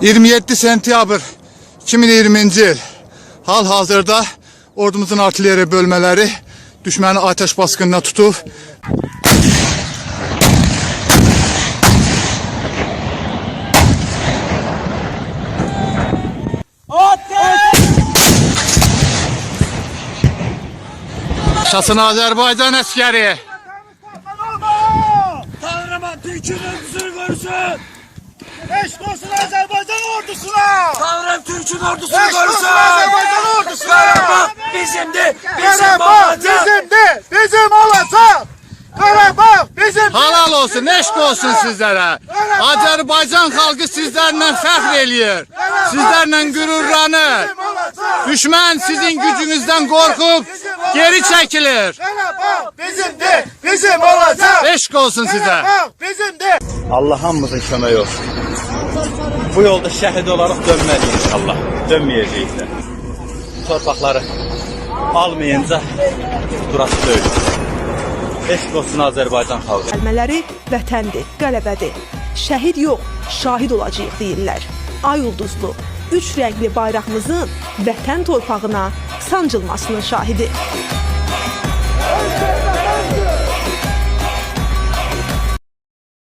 27 sentyabr 2020-ci il. Hal-hazırda ordumuzun artilleriya bölmələri düşməni atəş basqınına tutub. Yaşasın Azərbaycan əskəri! Tanrıman Türk'ün ordusunu görsün! Eşk olsun Azerbaycan ordusuna! Tanrım Türk'ün ordusunu Eşk olsun görsün! Azerbaycan ordusuna! Karabağ bizimdi! Bizim Karabağ olacak! bizimdi! Bizim olacak! Karabağ bizimdi! Halal olsun, eşq olsun sizlərə. Azərbaycan xalqı sizlərlə fəxr eləyir. Sizlərlə qürurlanır. Düşmən sizin gücünüzdən qorxub geri çəkilir. Karabağ bizimdi! Bizim olacak! Eşq olsun sizə. Karabağ bizimdi! Allah hamımızın köməyi olsun. Bu yolda şəhid olaraq dönməliyik inşallah. Dönməyəcəklər. Torpaqları almayınca durası deyil. Eşq olsun Azərbaycan xalqı. Gəlmələri vətəndir, qələbədir. Şəhid yox, şahid olacağıq deyirlər. Ay ulduzlu, 3 rəngli bayrağımızın vətən torpağına sancılmasının şahidi.